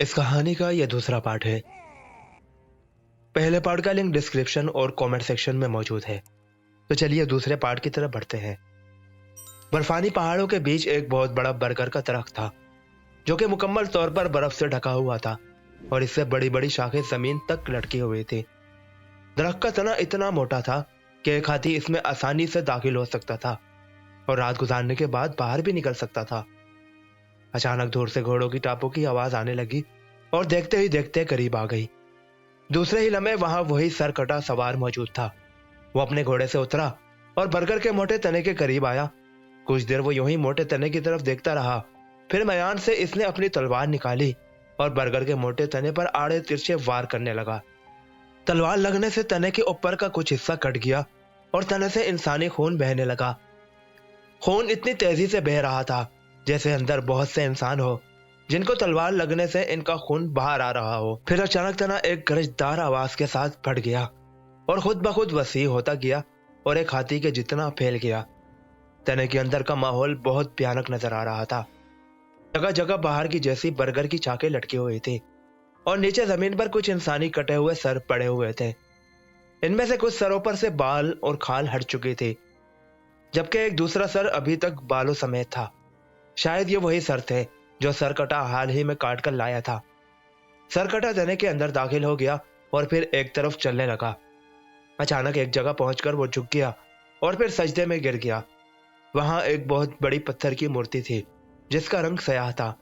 इस कहानी का यह दूसरा पार्ट है। पहले पार्ट का लिंक डिस्क्रिप्शन और कमेंट सेक्शन में मौजूद है। तो चलिए दूसरे पार्ट की तरफ बढ़ते हैं। बर्फानी पहाड़ों के बीच एक बहुत बड़ा बरगद का दरख्त था, जो कि मुकम्मल तौर पर बर्फ से ढका हुआ था और इससे बड़ी बड़ी शाखें जमीन तक लटकी हुई थी। दरख्त का तना इतना मोटा था कि एक हाथी इसमें आसानी से दाखिल हो सकता था और रात गुजारने के बाद बाहर भी निकल सकता था। अचानक दूर से घोड़ों की टापों की आवाज आने लगी और देखते ही देखते करीब आ गई। दूसरे ही लम्हे वहां वही सरकटा सवार मौजूद था। वो अपने घोड़े से उतरा और बरगद के मोटे तने के करीब आया। कुछ देर वो यूं ही मोटे तने की तरफ देखता रहा, फिर म्यान से इसने अपनी तलवार निकाली और बरगद के मोटे तने पर आड़े तिरछे वार करने लगा। तलवार लगने से तने के ऊपर का कुछ हिस्सा कट गया और तने से इंसानी खून बहने लगा। खून इतनी तेजी से बह रहा था जैसे अंदर बहुत से इंसान हो जिनको तलवार लगने से इनका खून बाहर आ रहा हो। फिर अचानक तना एक गरजदार आवाज के साथ फट गया और खुद ब खुद वसी होता गया और एक हाथी के जितना फैल गया। तने के अंदर का माहौल बहुत भयानक नजर आ रहा था। जगह जगह बाहर की जैसी बरगद की चाकें लटकी हुई थी और नीचे जमीन पर कुछ इंसानी कटे हुए सर पड़े हुए थे। इनमें से कुछ सरों पर से बाल और खाल हट चुकी थी, जबकि एक दूसरा सर अभी तक बालों समेत था। शायद ये वही सर थे जो सरकटा हाल ही में काट कर लाया था। सरकटा तने के अंदर दाखिल हो गया और फिर एक तरफ चलने लगा। अचानक एक जगह पहुंचकर वो झुक गया और फिर सजदे में गिर गया। वहां एक बहुत बड़ी पत्थर की मूर्ति थी जिसका रंग स्याह था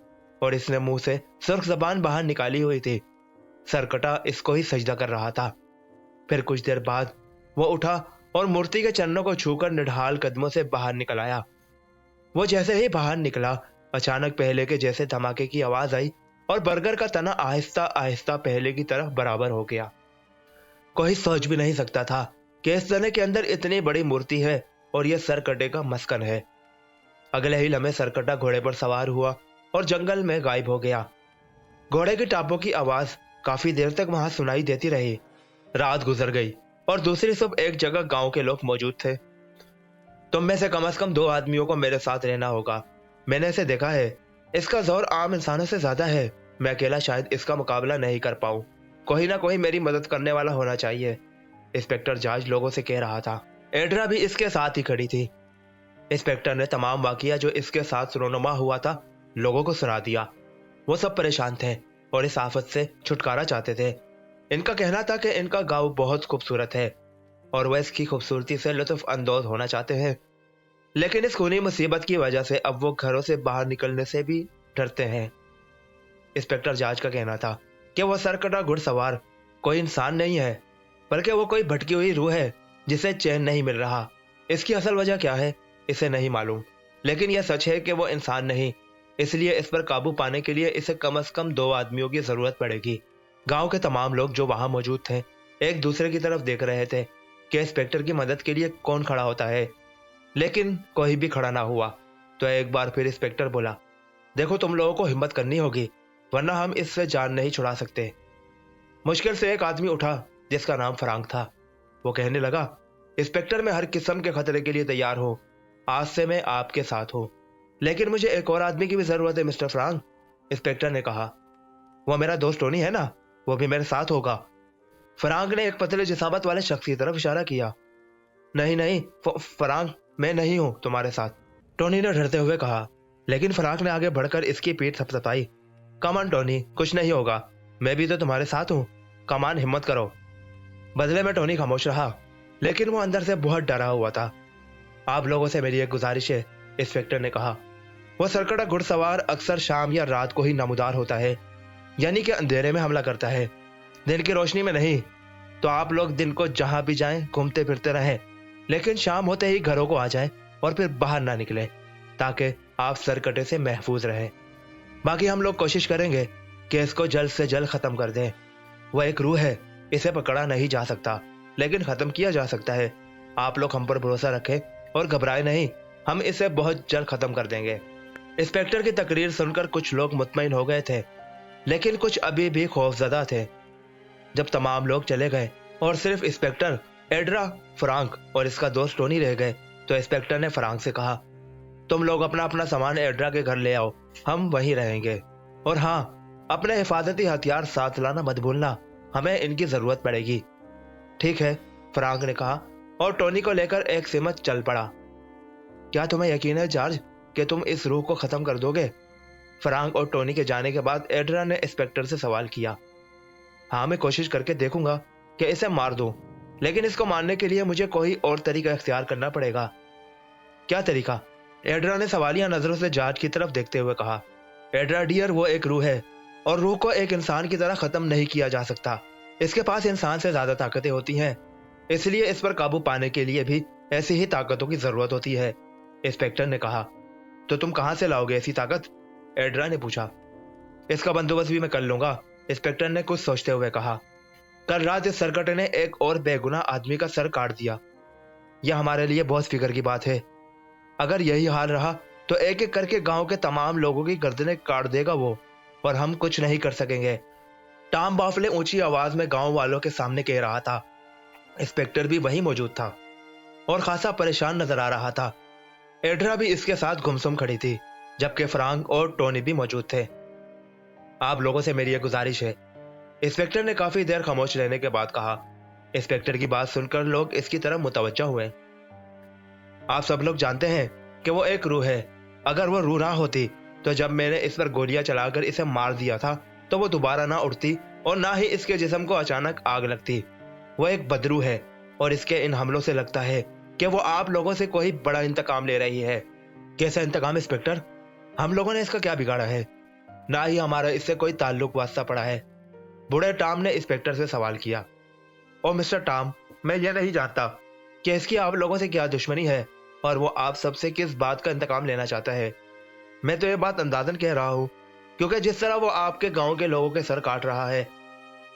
और इसने मुंह से सुर्ख जबान बाहर निकाली हुई थी। सरकटा इसको ही सजदा कर रहा था। फिर कुछ देर बाद वो उठा और मूर्ति के चरणों को छूकर निढाल कदमों से बाहर निकल आया। वो जैसे ही बाहर निकला, अचानक पहले के जैसे धमाके की आवाज आई और बरगद का तना आहिस्ता आहिस्ता पहले की तरफ बराबर हो गया। कोई सोच भी नहीं सकता था कि इस तने के अंदर इतनी बड़ी मूर्ति है और यह सरकटे का मस्कन है। अगले ही लम्हे सरकटा घोड़े पर सवार हुआ और जंगल में गायब हो गया। घोड़े की टापों की आवाज काफी देर तक वहां सुनाई देती रही। रात गुजर गई और दूसरी सुबह एक जगह गांव के लोग मौजूद थे। तुम में से कम 2 आदमियों को मेरे साथ रहना होगा। मैंने इसे देखा है। इसका जोर आम इंसानों से ज्यादा है। मैं अकेला शायद इसका मुकाबला नहीं कर पाऊं। कोई ना कोई मेरी मदद करने वाला होना चाहिए, इंस्पेक्टर जॉर्ज लोगों से कह रहा था। एड्रा भी इसके साथ ही खड़ी थी। इंस्पेक्टर ने तमाम वाकया जो इसके साथ रोनुमा हुआ था लोगों को सुना दिया। वो सब परेशान थे और इस आफत से छुटकारा चाहते थे। इनका कहना था कि इनका गांव बहुत खूबसूरत है और वह इसकी खूबसूरती से लुत्फ अंदोज होना चाहते हैं, लेकिन इस खूनी मुसीबत की वजह से अब वो घरों से बाहर निकलने से भी डरते हैं। इंस्पेक्टर जॉर्ज का कहना था कि वह सरकटा घुड़सवार कोई इंसान नहीं है, बल्कि वो कोई भटकी हुई रूह है जिसे चैन नहीं मिल रहा। इसकी असल वजह क्या है इसे नहीं मालूम, लेकिन यह सच है कि वो इंसान नहीं। इसलिए इस पर काबू पाने के लिए इसे कम से कम 2 आदमियों की जरूरत पड़ेगी। गांव के तमाम लोग जो वहां मौजूद थे एक दूसरे की तरफ देख रहे थे कि इंस्पेक्टर की मदद के लिए कौन खड़ा होता है, लेकिन कोई भी खड़ा ना हुआ। तो एक बार फिर इंस्पेक्टर बोला, देखो तुम लोगों को हिम्मत करनी होगी, वरना हम इससे जान नहीं छुड़ा सकते। मुश्किल से एक आदमी उठा जिसका नाम फ्रांक था। वो कहने लगा, इंस्पेक्टर मैं हर किस्म के खतरे के लिए तैयार हूँ। आज से मैं आपके साथ हूँ, लेकिन मुझे एक और आदमी की भी जरूरत है मिस्टर फ्रांक। इंस्पेक्टर ने कहा, वो मेरा दोस्त टोनी है ना, वो भी मेरे साथ होगा। फ्रांक ने एक पतले जिसामत वाले शख्स की तरफ इशारा किया। नहीं नहीं फ्रांक, मैं नहीं हूं तुम्हारे साथ, टोनी ने डरते हुए कहा। लेकिन फ्रांक ने आगे बढ़कर इसकी पीठ थपथपाई। कमान टोनी, कुछ नहीं होगा, मैं भी तो तुम्हारे साथ हूं। कमान, हिम्मत करो। बदले में टोनी खामोश रहा, लेकिन वो अंदर से बहुत डरा हुआ था। आप लोगों से मेरी एक गुजारिश है, इंस्पेक्टर ने कहा। वो सरकटा घुड़सवार अक्सर शाम या रात को ही नमूदार होता है, यानी कि अंधेरे में हमला करता है, दिन की रोशनी में नहीं। तो आप लोग दिन को जहां भी जाएं घूमते फिरते रहें, लेकिन शाम होते ही घरों को आ जाएं और फिर बाहर ना निकले, ताकि आप सरकटे से महफूज रहें। बाकी हम लोग कोशिश करेंगे कि इसको जल्द से जल्द खत्म कर दें। वह एक रूह है, इसे पकड़ा नहीं जा सकता, लेकिन खत्म किया जा सकता है। आप लोग हम पर भरोसा रखें और घबराए नहीं, हम इसे बहुत जल्द खत्म कर देंगे। इंस्पेक्टर की तकरीर सुनकर कुछ लोग मुतमईन हो गए थे, लेकिन कुछ अभी भी खौफजदा थे। जब तमाम लोग चले गए और सिर्फ इंस्पेक्टर, एड्रा, फ्रांक और इसका दोस्त टोनी रह गए, तो इंस्पेक्टर ने फ्रांक से कहा, तुम लोग अपना अपना सामान एड्रा के घर ले आओ, हम वहीं रहेंगे। और हाँ, اپنے حفاظتی ہتھیار ساتھ لانا مت بھولنا، ہمیں ان کی ضرورت پڑے گی۔ ٹھیک ہے، فرانک نے کہا اور ٹونی کو لے کر ایک سمت چل پڑا۔ کیا تمہیں یقین ہے جارج کہ تم اس روح کو ختم کر دو گے؟ فرانک اور ٹونی کے جانے کے بعد ایڈرا نے انسپیکٹر سے سوال کیا۔ ہاں، میں کوشش کر کے دیکھوں گا کہ اسے مار دوں، لیکن اس کو مارنے کے لیے مجھے کوئی اور طریقہ اختیار کرنا پڑے گا۔ کیا طریقہ؟ ایڈرا نے سوالیہ نظروں سے جارج کی طرف دیکھتے ہوئے کہا۔ ایڈرا ڈیئر، وہ ایک روح ہے اور روح کو ایک انسان کی طرح ختم نہیں کیا جا سکتا۔ اس کے پاس انسان سے زیادہ طاقتیں ہوتی ہیں، اس لیے اس پر قابو پانے کے لیے بھی ایسی ہی طاقتوں کی ضرورت ہوتی ہے، انسپیکٹر نے کہا۔ تو تم کہاں سے لاؤ گے ایسی طاقت؟ ایڈرا نے پوچھا۔ اس کا بندوبست بھی میں کر لوں گا، انسپیکٹر نے کچھ سوچتے ہوئے کہا۔ کل رات اس سرکٹے نے ایک اور بے گناہ آدمی کا سر کاٹ دیا۔ یہ ہمارے لیے بہت فکر کی بات ہے۔ اگر یہی حال رہا تو ایک ایک کر کے گاؤں کے تمام لوگوں کی گردنیں کاٹ دے گا وہ، اور ہم کچھ نہیں کر سکیں گے۔ ٹام بافلے اونچی آواز میں گاؤں والوں کے سامنے کہہ رہا تھا۔ انسپیکٹر بھی وہیں موجود تھا اور خاصا پریشان نظر آ رہا تھا۔ ایڈرا بھی اس کے ساتھ گمسم کھڑی تھی، جبکہ فرانک اور ٹونی بھی موجود تھے۔ آپ لوگوں سے میری ایک گزارش ہے، انسپیکٹر نے کافی دیر خاموش رہنے کے بعد کہا۔ انسپیکٹر کی بات سن کر لوگ اس کی طرف متوجہ ہوئے۔ آپ سب لوگ جانتے ہیں کہ وہ ایک روح ہے۔ اگر وہ روح نہ ہوتی تو جب میں نے اس پر گولیاں چلا کر اسے مار دیا تھا تو وہ دوبارہ نہ اٹھتی اور نہ ہی اس کے جسم کو اچانک آگ لگتی۔ وہ ایک بدروح ہے اور اس کے ان حملوں سے لگتا ہے کہ وہ آپ لوگوں سے کوئی بڑا انتقام لے رہی ہے۔ کیسا انتقام انسپیکٹر؟ ہم لوگوں نے اس کا کیا بگاڑا ہے؟ نہ ہی ہمارا اس سے کوئی تعلق واسطہ پڑا ہے، بوڑھے ٹام نے انسپیکٹر سے سوال کیا۔ او مسٹر ٹام، میں یہ نہیں جانتا کہ اس کی آپ لوگوں سے کیا دشمنی ہے اور وہ آپ سب سے کس بات کا انتقام لینا چاہتا ہے۔ میں تو یہ بات اندازن کہہ رہا ہوں، کیونکہ جس طرح وہ آپ کے گاؤں کے لوگوں کے سر کاٹ رہا ہے،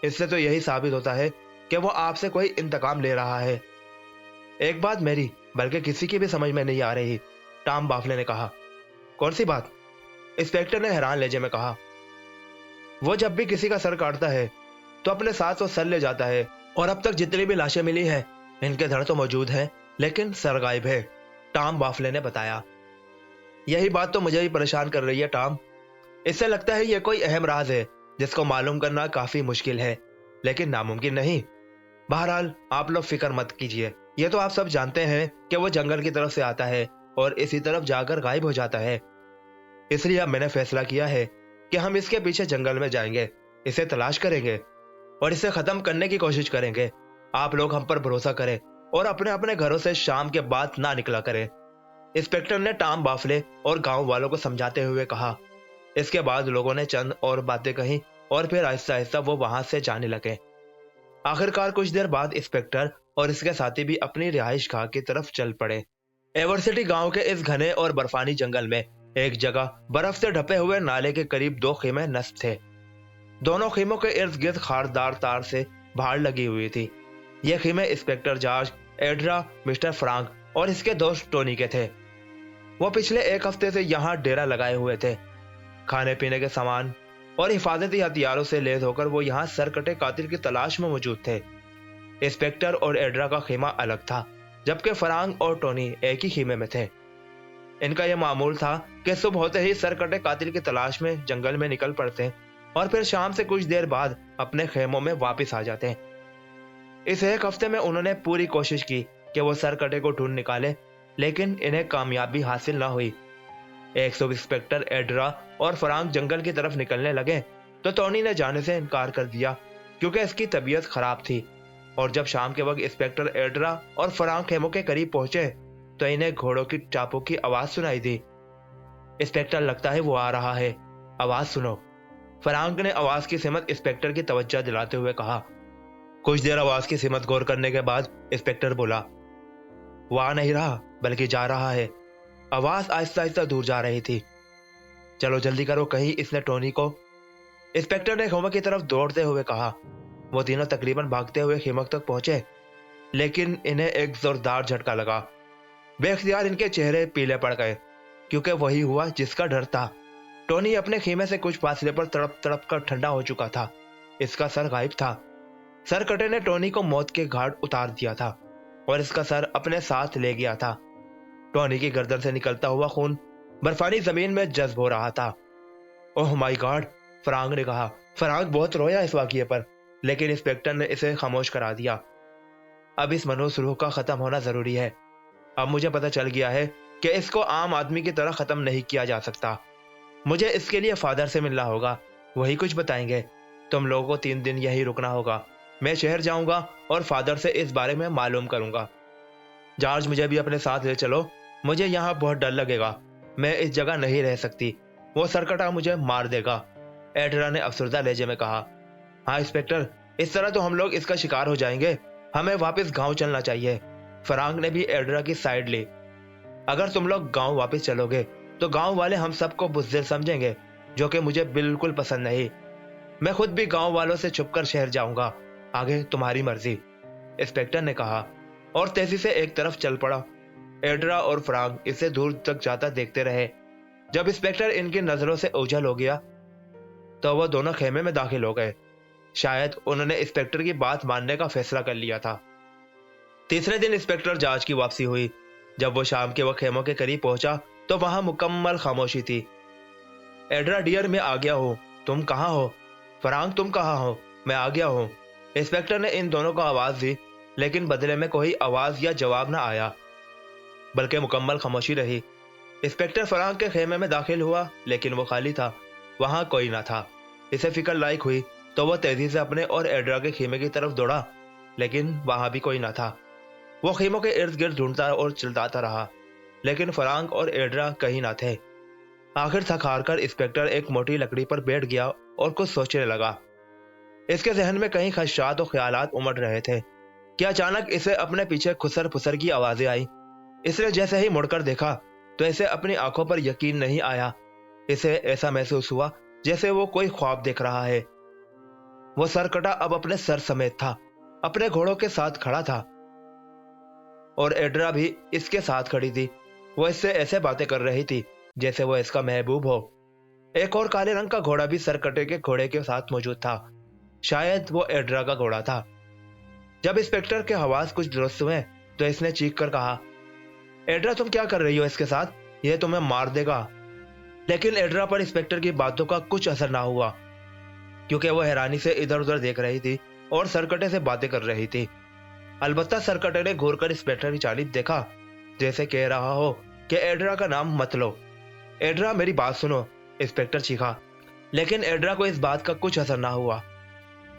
اس سے تو یہی ثابت ہوتا ہے کہ وہ آپ سے کوئی انتقام لے رہا ہے۔ ایک بات میری بلکہ کسی کی بھی سمجھ میں نہیں آ رہی، ٹام بافلے نے کہا۔ کون سی بات؟ انسپیکٹر نے حیران لہجے میں کہا۔ وہ جب بھی کسی کا سر کاٹتا ہے تو اپنے ساتھ وہ سر لے جاتا ہے، اور اب تک جتنی بھی لاشیں ملی ہیں ان کے دھڑ تو موجود ہیں لیکن سر غائب ہے، ٹام بافلے نے بتایا۔ یہی بات تو مجھے بھی پریشان کر رہی ہے ٹام۔ اس سے لگتا ہے یہ کوئی اہم راز ہے جس کو معلوم کرنا کافی مشکل ہے لیکن ناممکن نہیں۔ بہرحال آپ لوگ فکر مت کیجیے، یہ تو آپ سب جانتے ہیں کہ وہ جنگل کی طرف سے آتا ہے اور اسی طرف جا کر غائب ہو جاتا ہے۔ اس لیے اب میں نے فیصلہ کیا ہے کہ ہم اس کے پیچھے جنگل میں جائیں گے، اسے تلاش کریں گے اور اسے ختم کرنے کی کوشش کریں گے۔ آپ لوگ ہم پر بھروسہ کریں اور اپنے اپنے گھروں سے شام کے بعد نہ نکلا کریں، انسپیکٹر نے ٹام بافلے اور گاؤں والوں کو سمجھاتے ہوئے کہا۔ اس کے بعد لوگوں نے چند اور باتیں کہیں اور پھر آہستہ آہستہ وہ وہاں سے جانے لگے۔ آخرکار کچھ دیر بعد انسپیکٹر اور اس کے ساتھی بھی اپنی رہائش گاہ کی طرف چل پڑے۔ ایورسٹی گاؤں کے اس گھنے اور برفانی جنگل میں ایک جگہ برف سے ڈھپے ہوئے نالے کے قریب دو خیمے نصب تھے۔ دونوں خیموں کے ارد گرد خاردار تار سے بھاڑ لگی ہوئی تھی۔ یہ خیمے انسپیکٹر جارج، ایڈرا، مسٹر فرانک اور اس کے دوست ٹونی کے تھے۔ وہ پچھلے ایک ہفتے سے یہاں ڈیرا لگائے ہوئے تھے۔ کھانے پینے کے سامان اور حفاظتی ہتھیاروں سے لیس ہو کر وہ یہاں سرکٹے قاتل کی تلاش میں موجود تھے۔ انسپیکٹر اور ایڈرا کا خیمہ الگ تھا، جبکہ فرانک اور ٹونی ایک ہی خیمے میں تھے۔ ان کا یہ معمول تھا کہ صبح ہوتے ہی سرکٹے قاتل کی تلاش میں جنگل میں نکل پڑتے اور پھر شام سے کچھ دیر بعد اپنے خیموں میں واپس آ جاتے۔ اس ایک ہفتے میں انہوں نے پوری کوشش کی کہ وہ سرکٹے کو ڈھونڈ نکالے، لیکن انہیں کامیابی حاصل نہ ہوئی۔ ایک سب انسپیکٹر ایڈرا اور فرانک جنگل کی طرف نکلنے لگے تو ٹونی نے جانے سے انکار کر دیا کیونکہ اس کی طبیعت خراب تھی، اور جب شام کے وقت انسپیکٹر ایڈرا اور فرانک خیموں کے قریب پہنچے تو انہیں گھوڑوں کی ٹاپوں کی آواز سنائی دی۔ انسپیکٹر، لگتا ہے وہ آ رہا ہے، آواز سنو، فرانک نے آواز کی سمت انسپیکٹر کی توجہ دلاتے ہوئے کہا۔ کچھ دیر آواز کی سمت غور کرنے کے بعد انسپیکٹر بولا، وہ آ نہیں رہا بلکہ جا رہا ہے۔ آواز آہستہ آہستہ دور جا رہی تھی۔ چلو جلدی کرو، کہیں اس نے ٹونی کو، انسپیکٹر نے خیموں کی طرف دوڑتے ہوئے کہا۔ وہ تینوں تقریباً بھاگتے ہوئے خیموں تک پہنچے، لیکن انہیں ایک زوردار جھٹکا لگا۔ بے اختیار ان کے چہرے پیلے پڑ گئے کیونکہ وہی ہوا جس کا ڈر تھا۔ ٹونی اپنے خیمے سے کچھ فاصلے پر تڑپ تڑپ کر ٹھنڈا ہو چکا تھا، اس کا سر غائب تھا۔ سرکٹے نے ٹونی کو موت کے گھاٹ اتار دیا تھا اور اس کا سر اپنے ساتھ لے گیا تھا۔ ٹونی کی گردن سے نکلتا ہوا خون برفانی زمین میں جذب ہو رہا تھا۔ اوہ مائی گاڈ، फरांग ने कहा। फरांग बहुत रोया इस वाकये पर, लेकिन इंस्पेक्टर ने इसे खामोश करा दिया। अब इस मनहूस रूह का खत्म होना जरूरी है। अब मुझे पता चल गया है कि इसको आम आदमी की तरह खत्म नहीं किया जा सकता। मुझे इसके लिए फादर से मिलना होगा, वही कुछ बताएंगे। तुम लोगों को 3 दिन यही रुकना होगा। मैं शहर जाऊंगा और फादर से इस बारे में मालूम करूंगा। जॉर्ज, मुझे भी अपने साथ ले चलो, मुझे यहाँ बहुत डर लगेगा। मैं इस जगह नहीं रह सकती, वो सरकटा मुझे मार देगा, एड्रा ने अफसरदा लहजे में कहा। हाँ इंस्पेक्टर, इस तरह तो हम लोग इसका शिकार हो जाएंगे। हमें वापस गांव चलना चाहिए। फरांग ने भी एड्रा की साइड ली। अगर तुम लोग गांव वापस चलोगे तो गांव वाले हम सबको बुज़दिल समझेंगे, जो कि मुझे बिल्कुल पसंद नहीं। मैं खुद भी गांव वालों से छुपकर शहर जाऊंगा। आगे तुम्हारी मर्जी, इंस्पेक्टर ने कहा और तेजी से एक तरफ चल पड़ा। एड्रा और फरांग इसे दूर तक जाता देखते रहे। जब इंस्पेक्टर इनकी नजरों से ओझल हो गया तो वो दोनों खेमे में दाखिल हो गए। शायद उन्होंने इंस्पेक्टर की बात मानने का फैसला कर लिया था। तीसरे दिन इंस्पेक्टर जॉर्ज की वापसी हुई। जब वो शाम के वक्त खेमों के करीब पहुंचा तो वहां मुकम्मल खामोशी थी। एड्रा डियर, मैं आ गया हूं, तुम कहां हो? फरांग, तुम कहां हो? मैं आ गया हूं। इंस्पेक्टर ने इन दोनों को आवाज दी, लेकिन बदले में कोई आवाज या जवाब न आया, बल्कि मुकम्मल खामोशी रही। इंस्पेक्टर फरांग के खेमे में दाखिल हुआ, लेकिन वो खाली था, वहां कोई ना था। इसे फिक्र लायक हुई तो वो तेजी से अपने और एड्रा के खेमे की तरफ दौड़ा, लेकिन वहां भी कोई ना था। वो खेमों के इर्द गिर्द ढूंढता और चिल्लाता रहा, लेकिन फरांग और एड्रा कहीं ना थे। आखिर थक हार कर इंस्पेक्टर एक मोटी लकड़ी पर बैठ गया और कुछ सोचने लगा। इसके जहन में कई खदशात और ख्यालात उमड़ रहे थे कि अचानक इसे अपने पीछे खुसर फुसर की आवाजें आई। इसने जैसे ही मुड़कर देखा तो इसे अपनी आंखों पर यकीन नहीं आया। इसे ऐसा महसूस हुआ जैसे वो कोई ख्वाब देख रहा है। वो सरकटा अब अपने सर समेत था, अपने घोड़ों के साथ खड़ा था और एड्रा भी इसके साथ खड़ी थी। वो इससे ऐसे बातें कर रही थी जैसे वो इसका महबूब हो। एक और काले रंग का घोड़ा भी सरकटे के घोड़े के साथ मौजूद था। शायद वो एड्रा का घोड़ा था। जब इंस्पेक्टर के हवास कुछ दुरुस्त हुए तो इसने चीख कर कहा, एड्रा, तुम क्या कर रही हो इसके साथ? यह तुम्हें मार देगा। लेकिन एड्रा पर इंस्पेक्टर की बातों का कुछ असर ना हुआ, क्योंकि वो हैरानी से इधर उधर देख रही थी और सरकटे से बातें कर रही थी। अलबत्ता सरकटे ने घूर कर इंस्पेक्टर की जानिब देखा, जैसे कह रहा हो कि एड्रा का नाम मत लो। एड्रा, मेरी बात सुनो, इंस्पेक्टर चीखा। लेकिन एड्रा को इस बात का कुछ असर ना हुआ।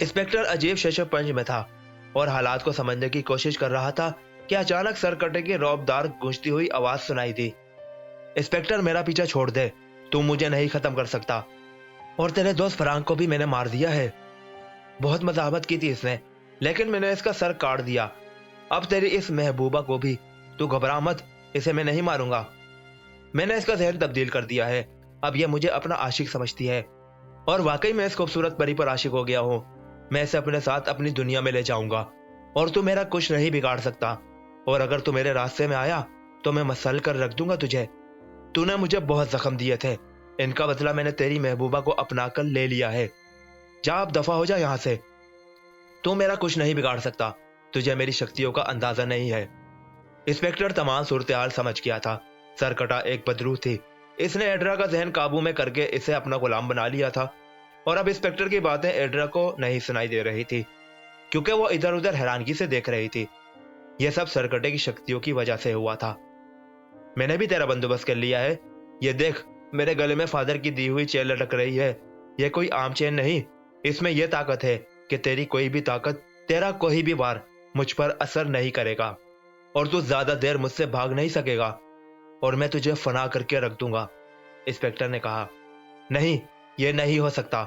इंस्पेक्टर अजीब शशपंज में था और हालात को समझने की कोशिश कर रहा था कि अचानक सरकटे की रौबदार गूंजती हुई आवाज सुनाई दी। इंस्पेक्टर, मेरा पीछा छोड़ दे, तू मुझे नहीं खत्म कर सकता, और तेरे दोस्त फरांग को भी मैंने मार दिया है। बहुत मजामत की थी इसने, लेकिन मैंने इसका सर काट दिया। अब तेरी इस महबूबा को भी। तू घबरा मत, इसे मैं नहीं मारूंगा। मैंने इसका जहन तब्दील कर दिया है। अब यह मुझे अपना आशिक समझती है, और वाकई मैं इस खूबसूरत परी पर आशिक हो गया हूँ। मैं इसे अपने साथ अपनी दुनिया में ले जाऊंगा और तू मेरा कुछ नहीं बिगाड़ सकता। और अगर तू मेरे रास्ते में आया तो मैं मसल कर रख दूंगा तुझे। तूने मुझे बहुत जख्म दिए थे, इनका बदला मैंने तेरी महबूबा को अपना कर ले लिया है। जा, अब दफा हो जा यहाँ से। तू मेरा कुछ नहीं बिगाड़ सकता, तुझे मेरी शक्तियों का अंदाजा नहीं है। इंस्पेक्टर तमाम सूरत-ए-हाल समझ गया था। सरकटा एक बदरूह थी। इसने एड्रा का जहन काबू में करके इसे अपना गुलाम बना लिया था, और अब इंस्पेक्टर की बातें एड्रा को नहीं सुनाई दे रही थी, क्योंकि वो इधर उधर हैरानगी से देख रही थी। यह सब सरकटे की शक्तियों की वजह से हुआ था। मैंने भी तेरा बंदोबस्त कर लिया है। ये देख, मेरे गले में फादर की दी हुई चेन लटक रही है। यह कोई आम चेन नहीं, इसमें यह ताकत है कि तेरी कोई भी ताकत, तेरा कोई भी वार मुझ पर असर नहीं करेगा, और तू ज्यादा देर मुझसे भाग नहीं सकेगा, और मैं तुझे फना करके रख दूंगा। इंस्पेक्टर ने कहा। नहीं, यह नहीं हो सकता,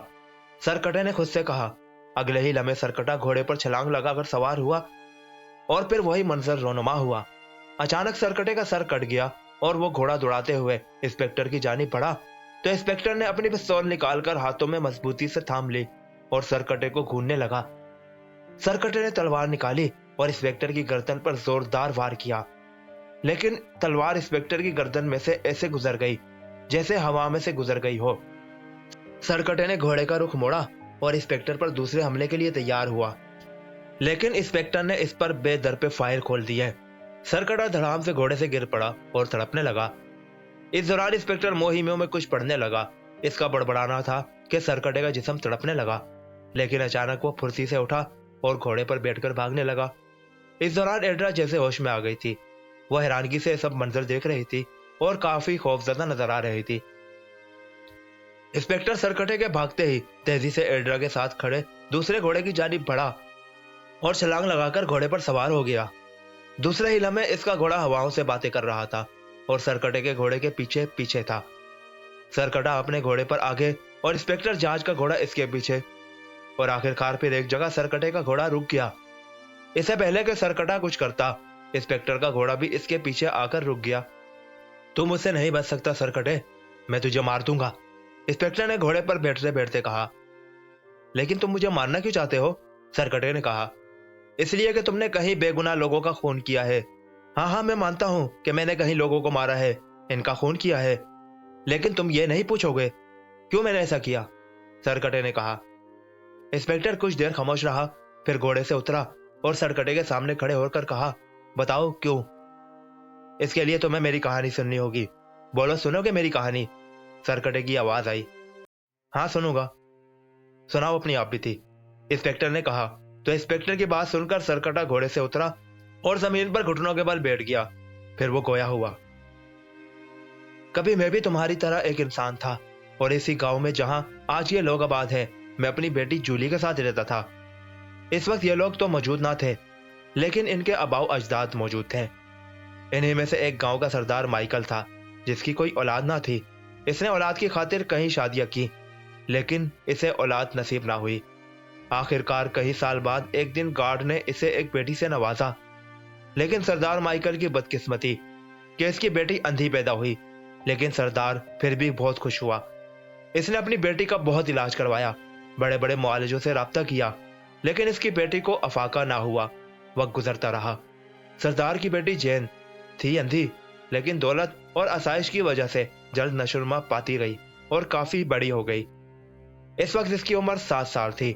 सरकटे ने खुद से कहा। अगले ही लम्हे सरकटा घोड़े पर छलांग लगाकर सवार हुआ, और फिर वही मंजर रोनुमा हुआ। अचानक सरकटे का सर कट गया और वो घोड़ा दौड़ाते हुए इंस्पेक्टर की जानिब बढ़ा, तो इंस्पेक्टर ने अपनी पिस्तौल निकालकर हाथों में मजबूती से थाम ली और सरकटे को घूरने लगा। सरकटे ने तलवार निकाली और इंस्पेक्टर की गर्दन पर जोरदार वार किया, लेकिन तलवार इंस्पेक्टर की गर्दन में से ऐसे गुजर गई जैसे हवा में से गुजर गई हो। सरकटे ने घोड़े का रुख मोड़ा और इंस्पेक्टर पर दूसरे हमले के लिए तैयार हुआ, लेकिन इंस्पेक्टर ने इस पर बेदर पे फायर खोल दिया। सरकटा धड़ाम से घोड़े से गिर पड़ा और तड़पने लगा। इस दौरान इंस्पेक्टर मोहिमियों में कुछ पढ़ने लगा। इसका बड़बड़ाना था कि सरकटे का जिस्म तड़पने लगा, लेकिन अचानक वो फुर्ती से उठा और घोड़े पर बैठकर भागने लगा। इस दौरान एड्रा जैसे होश में आ गई थी। वह हैरानगी से सब मंजर देख रही थी और काफी खौफजदा नजर आ रही थी। इंस्पेक्टर सरकटे के भागते ही तेजी से एड्रा के साथ खड़े दूसरे घोड़े की जानिब बढ़ा और छलांग लगाकर घोड़े पर सवार हो गया। दूसरे ही लम्हे इसका घोड़ा हवाओं से बातें कर रहा था और सरकटे के घोड़े के पीछे पीछे था। सरकटा अपने घोड़े पर आगे और इंस्पेक्टर जॉर्ज का घोड़ा इसके पीछे, और आखिरकार फिर एक जगह सरकटे का घोड़ा रुक गया। इससे पहले कि सरकटा कुछ करता, इंस्पेक्टर का घोड़ा भी इसके पीछे आकर रुक गया। तुम मुझसे नहीं बच सकता सरकटे, मैं तुझे मार दूंगा, इंस्पेक्टर ने घोड़े पर बैठते बैठते कहा। लेकिन तुम मुझे मारना क्यों चाहते हो? सरकटे ने कहा। इसलिए कि तुमने कहीं बेगुनाह लोगों का खून किया है। हाँ हाँ, मैं मानता हूं कि मैंने कहीं लोगों को मारा है, इनका खून किया है, लेकिन तुम ये नहीं पूछोगे क्यों मैंने ऐसा किया, सरकटे ने कहा। इंस्पेक्टर कुछ देर खामोश रहा, फिर घोड़े से उतरा और सरकटे के सामने खड़े होकर कहा, बताओ क्यों? इसके लिए तुम्हें मेरी कहानी सुननी होगी। बोलो, सुनोगे मेरी कहानी? सरकटे की आवाज आई। हाँ सुनूंगा। सुनाओ अपनी आप भी थी, इंस्पेक्टर ने कहा। तो इंस्पेक्टर की बात सुनकर सरकटा घोड़े से उतरा और जमीन पर घुटनों के बल बैठ गया। फिर वो गोया हुआ। कभी मैं भी तुम्हारी तरह एक इंसान था और इसी गांव में जहां आज ये लोग आबाद हैं, मैं अपनी बेटी जूली के साथ रहता था। इस वक्त ये लोग तो मौजूद ना थे, लेकिन इनके आबाओ अजदाद मौजूद थे। इन्हीं में से एक गांव का सरदार माइकल था, जिसकी कोई औलाद ना थी। इसने औलाद की खातिर कई शादियां की, लेकिन इसे औलाद नसीब ना हुई। आखिरकार कई साल बाद एक दिन गार्ड ने इसे एक बेटी से नवाजा, लेकिन सरदार माइकल की बदकिस्मती कि इसकी बेटी अंधी पैदा हुई। लेकिन सरदार फिर भी बहुत खुश हुआ। इसने अपनी बेटी का बहुत इलाज करवाया, बड़े बड़े मुआलिजों से राब्ता किया, लेकिन इसकी बेटी को अफाका ना हुआ। वक्त गुजरता रहा। सरदार की बेटी जैन थी अंधी, लेकिन दौलत और आसाइश की वजह से जल्द नशुरमा पाती रही और काफी बड़ी हो गई। इस वक्त इसकी उम्र 7 साल थी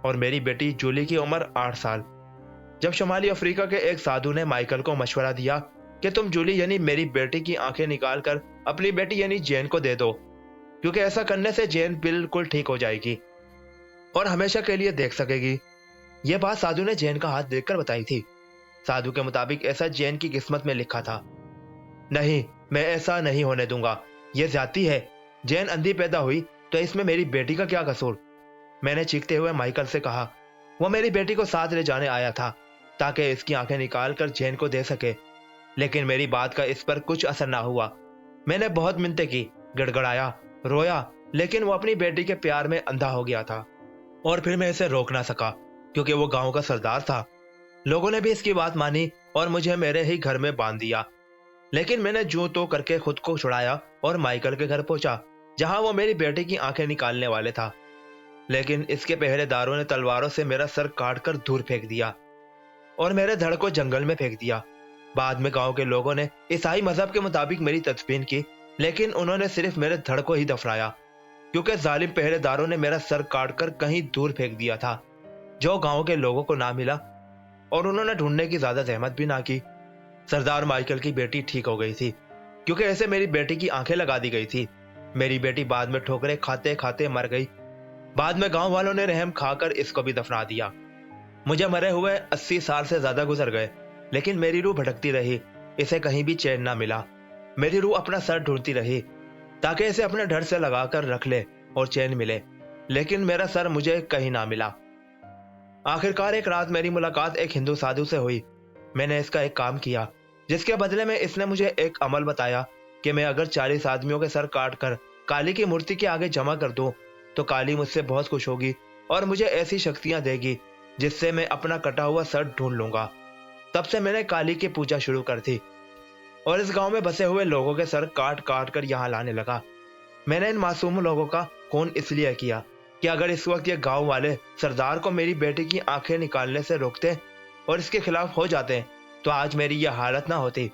और मेरी बेटी जूली की उम्र 8 साल। जब शुमाली अफ्रीका के एक साधु ने माइकल को मशवरा दिया कि तुम जूली यानी मेरी बेटी की आंखें निकाल कर अपनी बेटी यानी जैन को दे दो, क्योंकि ऐसा करने से जैन बिल्कुल ठीक हो जाएगी और हमेशा के लिए देख सकेगी। यह बात साधु ने जैन का हाथ देखकर बताई थी। साधु के मुताबिक ऐसा जैन की किस्मत में लिखा था। नहीं, मैं ऐसा नहीं होने दूंगा, यह ज्यादती है। जैन अंधी पैदा हुई तो इसमें मेरी बेटी का क्या कसूर? मैंने चीखते हुए माइकल से कहा। वो मेरी बेटी को साथ ले जाने आया था ताकि इसकी आंखें निकाल कर जैन को दे सके, लेकिन मेरी बात का इस पर कुछ असर ना हुआ। मैंने बहुत मिन्नतें की, गड़गड़ाया, रोया, लेकिन वो अपनी बेटी के प्यार में अंधा हो गया था और फिर मैं इसे रोक ना सका, क्योंकि वो गांव का सरदार था। लोगों ने भी इसकी बात मानी और मुझे मेरे ही घर में बांध दिया, लेकिन मैंने जो तो करके खुद को छुड़ाया और माइकल के घर पहुंचा, जहां वो मेरी बेटी की आंखें निकालने वाले था। लेकिन इसके पहरेदारों ने तलवारों से मेरा सर काट कर दूर फेंक दिया और मेरे धड़ को जंगल में फेंक दिया। बाद में गांव के लोगों ने ईसाई मजहब के मुताबिक मेरी तदफीन की, लेकिन उन्होंने सिर्फ मेरे धड़ को ही दफनाया, क्योंकि जालिम पहरेदारों ने मेरा सर काट कर कहीं दूर फेंक दिया था, जो गांव के लोगों को ना मिला और उन्होंने ढूंढने की ज्यादा जहमत भी ना की। सरदार माइकल की बेटी ठीक हो गई थी, क्योंकि ऐसे मेरी बेटी की आंखें लगा दी गई थी। मेरी बेटी बाद में ठोकरें खाते खाते मर गई। बाद में गांव वालों ने रहम खाकर इसको भी दफना दिया। मुझे मरे हुए 80 साल से ज्यादा गुजर गए, लेकिन मेरी रूह भटकती रही। इसे कहीं भी चैन ना मिला। मेरी रूह अपना सर ढूंढती रही ताकि इसे अपने धड़ से लगाकर रख ले और चैन मिले, लेकिन मेरा सर मुझे कहीं ना मिला। आखिरकार एक रात मेरी मुलाकात एक हिंदू साधु से हुई। मैंने इसका एक काम किया, जिसके बदले में इसने मुझे एक अमल बताया कि मैं अगर 40 आदमियों के सर काट कर काली की मूर्ति के आगे जमा कर दूं, तो काली मुझसे बहुत खुश होगी और मुझे ऐसी शक्तियां देगी जिससे मैं अपना कटा हुआ सर ढूंढ लूंगा। तब से मैंने काली की पूजा शुरू कर दी और इस गांव में बसे हुए लोगों के सर काट काट कर यहाँ लाने लगा। मैंने इन मासूम लोगों का खून इसलिए किया कि अगर इस वक्त ये गांव वाले सरदार को मेरी बेटी की आंखें निकालने से रोकते और इसके खिलाफ हो जाते, तो आज मेरी यह हालत ना होती।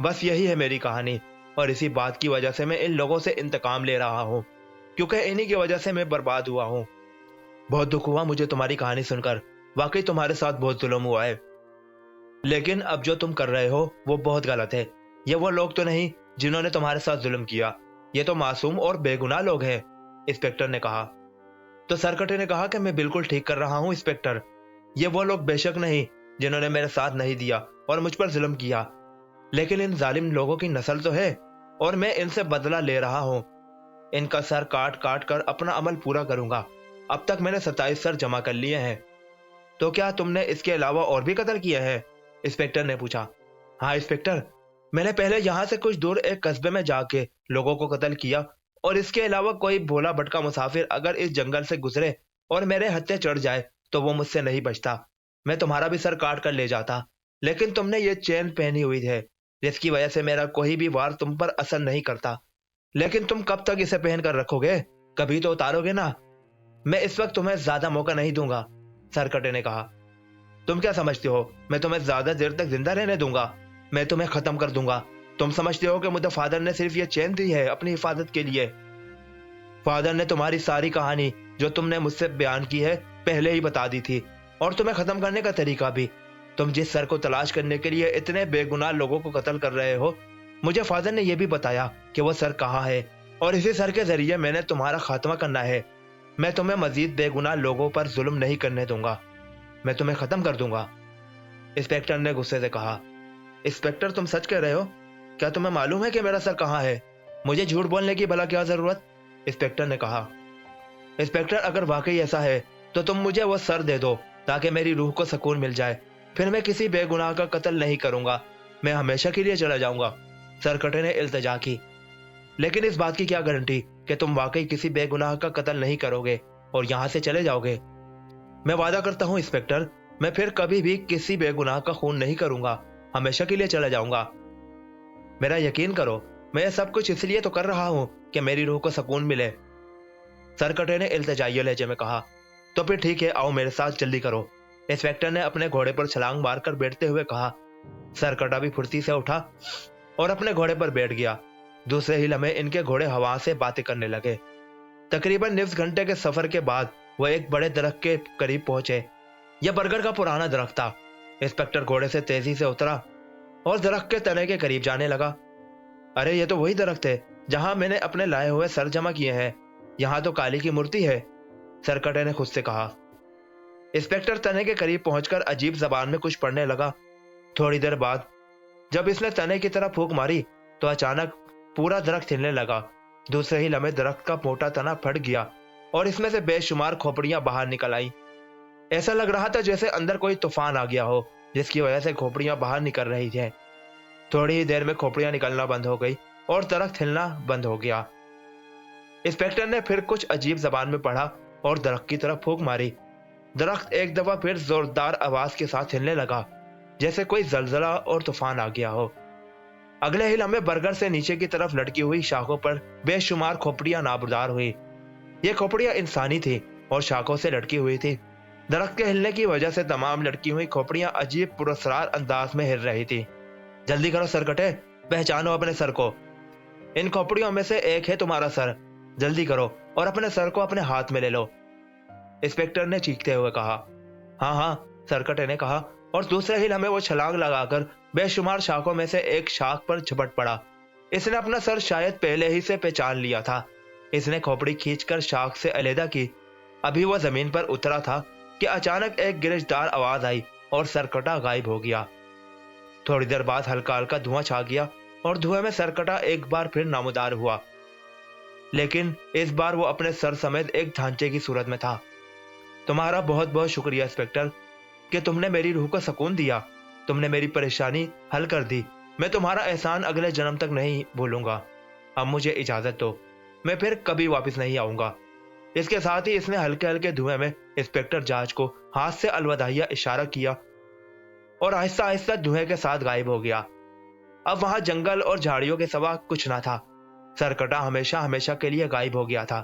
बस यही है मेरी कहानी, और इसी बात की वजह से मैं इन लोगों से इंतकाम ले रहा हूँ, क्योंकि इन्हीं की वजह से मैं बर्बाद हुआ हूँ। बहुत दुख हुआ मुझे तुम्हारी कहानी सुनकर। वाकई तुम्हारे साथ बहुत जुल्म हुआ है, लेकिन अब जो तुम कर रहे हो वो बहुत गलत है। ये वो लोग तो नहीं जिन्होंने तुम्हारे साथ जुल्म किया, ये तो मासूम और बेगुनाह लोग हैं, इंस्पेक्टर ने कहा। تو सरकटे ने कहा कि मैं बिल्कुल ठीक कर रहा हूं इंस्पेक्टर। ये वो लोग बेशक नहीं जिन्होंने मेरे साथ नहीं दिया और मुझ पर जुल्म किया, लेकिन इन जालिम लोगों की नस्ल तो है और मैं इनसे बदला ले रहा हूं। इनका सर काट काट कर अपना अमल पूरा करूंगा। अब तक मैंने 27 सर जमा कर लिए हैं। तो क्या तुमने इसके अलावा और भी कत्ल किए हैं? इंस्पेक्टर ने पूछा। हाँ इंस्पेक्टर, मैंने पहले यहाँ से कुछ दूर एक कस्बे में जाके लोगों को कत्ल किया, और इसके अलावा कोई भोला भटका मुसाफिर अगर इस जंगल से गुजरे और मेरे हत्थे चढ़ जाए तो वो मुझसे नहीं बचता। मैं तुम्हारा भी सर काट कर ले जाता, लेकिन तुमने ये चेन पहनी हुई है जिसकी वजह से मेरा कोई भी वार तुम पर असर नहीं करता। लेकिन तुम कब तक इसे पहन कर रखोगे? कभी तो उतारोगे ना। मैं इस वक्त तुम्हें ज्यादा मौका नहीं दूंगा, सरकटे ने कहा। तुम क्या समझते हो मैं तुम्हें ज्यादा देर तक जिंदा रहने दूंगा? मैं तुम्हें खत्म कर दूंगा। तुम समझते हो कि मुझे फादर ने सिर्फ ये चेन दी है अपनी हिफाजत के लिए? फादर ने तुम्हारी सारी कहानी जो तुमने मुझसे बयान की है पहले ही बता दी थी, और तुम्हें खत्म करने का तरीका भी। तुम जिस सर को तलाश करने के लिए इतने बेगुनाह लोगों को कत्ल कर रहे हो, मुझे फादर ने यह भी बताया कि वो सर कहाँ है, और इसी सर के जरिए मैंने तुम्हारा खात्मा करना है। मैं तुम्हें मजीद बेगुनाह लोगों पर जुल्म नहीं करने दूंगा। मैं तुम्हें खत्म कर दूंगा, इंस्पेक्टर ने गुस्से से कहा। इंस्पेक्टर, तुम सच कह रहे हो? क्या तुम्हें मालूम है कि मेरा सर कहाँ है? मुझे झूठ बोलने की भला क्या जरूरत? इंस्पेक्टर ने कहा। इंस्पेक्टर, अगर वाकई ऐसा है तो तुम मुझे वो सर दे दो ताकि मेरी रूह को सुकून मिल जाए। फिर मैं किसी बेगुनाह का कत्ल नहीं करूंगा। मैं हमेशा के लिए चला जाऊंगा, सरकटे ने इल्तिजा की। लेकिन इस बात की क्या गारंटी कि तुम वाकई किसी बेगुनाह का कत्ल नहीं करोगे और यहाँ से चले जाओगे? मैं वादा करता हूँ इंस्पेक्टर, मैं फिर कभी भी किसी बेगुनाह का खून नहीं करूंगा। हमेशा के लिए चला जाऊंगा। मेरा यकीन करो, मैं ये सब कुछ इसलिए तो कर रहा हूँ कि मेरी रूह को सुकून मिले, सरकटे ने इल्तिजाई लहजे में कहा। तो फिर ठीक है, आओ मेरे साथ, जल्दी करो, इंस्पेक्टर ने अपने घोड़े पर छलांग मारकर बैठते हुए कहा। सरकटा भी फुर्ती से उठा और अपने घोड़े पर बैठ गया। दूसरे ही लम्हे इनके घोड़े हवा से बातें करने लगे। तकरीबन निफ्स घंटे के सफर के बाद वह एक बड़े दरख्त के करीब पहुंचे। यह बरगद का पुराना दरख्त था। इंस्पेक्टर घोड़े से तेजी से उतरा और दरख्त के तने के करीब जाने लगा। अरे ये तो वही दरख्त है जहां मैंने अपने लाए हुए सर जमा किए हैं। यहाँ तो काली की मूर्ति है, सरकटे ने खुद से कहा। इंस्पेक्टर तने के करीब पहुंचकर अजीब जबान में कुछ पढ़ने लगा। थोड़ी देर बाद जब इसने तने की तरफ फूंक मारी तो अचानक पूरा दरख्त हिलने लगा। दूसरे ही लम्हे दरख्त का मोटा तना फट गया और इसमें से बेशुमार खोपड़ियां बाहर निकल आई। ऐसा लग रहा था जैसे अंदर कोई तूफान आ गया हो, जिसकी वजह से खोपड़ियां बाहर निकल रही थी। थोड़ी ही देर में खोपड़ियां निकलना बंद हो गई और दरख्त हिलना बंद हो गया। इंस्पेक्टर ने फिर कुछ अजीब जबान में पढ़ा और दरख्त की तरफ फूंक मारी। दरख्त एक दफा फिर जोरदार आवाज के साथ हिलने लगा, जैसे कोई जलजला और तूफान आ गया हो। अगले ही लम्हे बरगद से नीचे की तरफ लटकी हुई शाखों पर बेशुमार खोपड़ियां नाबुदार हुई। ये खोपड़ियां इंसानी थी और शाखों से लटकी हुई थी। दरख्त के हिलने की वजह से तमाम लटकी हुई खोपड़ियां अजीब पुरस्कार अंदाज में हिल रही थी। जल्दी करो सरकटे, पहचानो अपने सर को। इन खोपड़ियों में से एक है तुम्हारा सर। जल्दी करो और अपने सर को अपने हाथ में ले लो, इंस्पेक्टर ने चीखते हुए कहा। हाँ हाँ, सरकटे ने कहा, और दूसरे ही लम्हे वो छलांग लगाकर बेशुमार शाखों में से एक शाख पर झपट पड़ा। इसने अपना सर शायद पहले ही से पहचान लिया था। इसने खोपड़ी खींचकर शाख से अलहदा की। अभी वह जमीन पर उतरा था कि अचानक एक गिरजदार आवाज आई और सरकटा गायब हो गया। थोड़ी देर बाद हल्का हल्का धुआं छा गया और धुएं में सरकटा एक बार फिर नामदार हुआ, लेकिन इस बार वो अपने सर समेत एक ढांचे की सूरत में था। तुम्हारा बहुत बहुत शुक्रिया इंस्पेक्टर कि तुमने मेरी रूह को सुकून दिया। तुमने मेरी परेशानी हल कर दी। मैं तुम्हारा एहसान अगले जन्म तक नहीं भूलूंगा। अब मुझे इजाजत दो, मैं फिर कभी वापस नहीं आऊंगा। इसके साथ ही इसने हल्के हल्के धुएं में इंस्पेक्टर जॉर्ज को हाथ से अलविदाइया इशारा किया और आहिस्ता आहिस्ता धुएं के साथ गायब हो गया। अब वहां जंगल और झाड़ियों के सिवा कुछ ना था। सरकटा हमेशा हमेशा के लिए गायब हो गया था।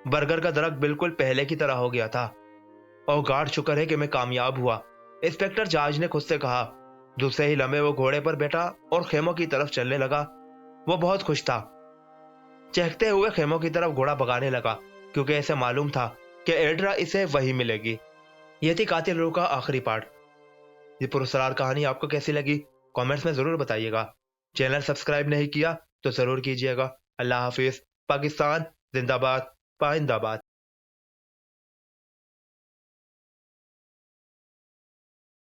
बरगद का दरख्त बिल्कुल पहले की तरह हो गया था। और गॉड शुक्र है कि मैं कामयाब हुआ, इंस्पेक्टर जॉर्ज ने खुद से कहा। दूसरे ही लम्हे वो घोड़े पर बैठा और खेमों की तरफ चलने लगा। वो बहुत खुश था। चहकते हुए खेमों की तरफ घोड़ा भगाने लगा, क्योंकि इसे मालूम था कि एड्रा इसे वही मिलेगी। ये थी कातिल रूह का आखिरी पार्ट। ये पुरस्कार कहानी आपको कैसी लगी कमेंट्स में जरूर बताइएगा। चैनल सब्सक्राइब नहीं किया तो जरूर कीजिएगा। अल्लाह हाफिज। पाकिस्तान जिंदाबाद, पाइंदाबाद।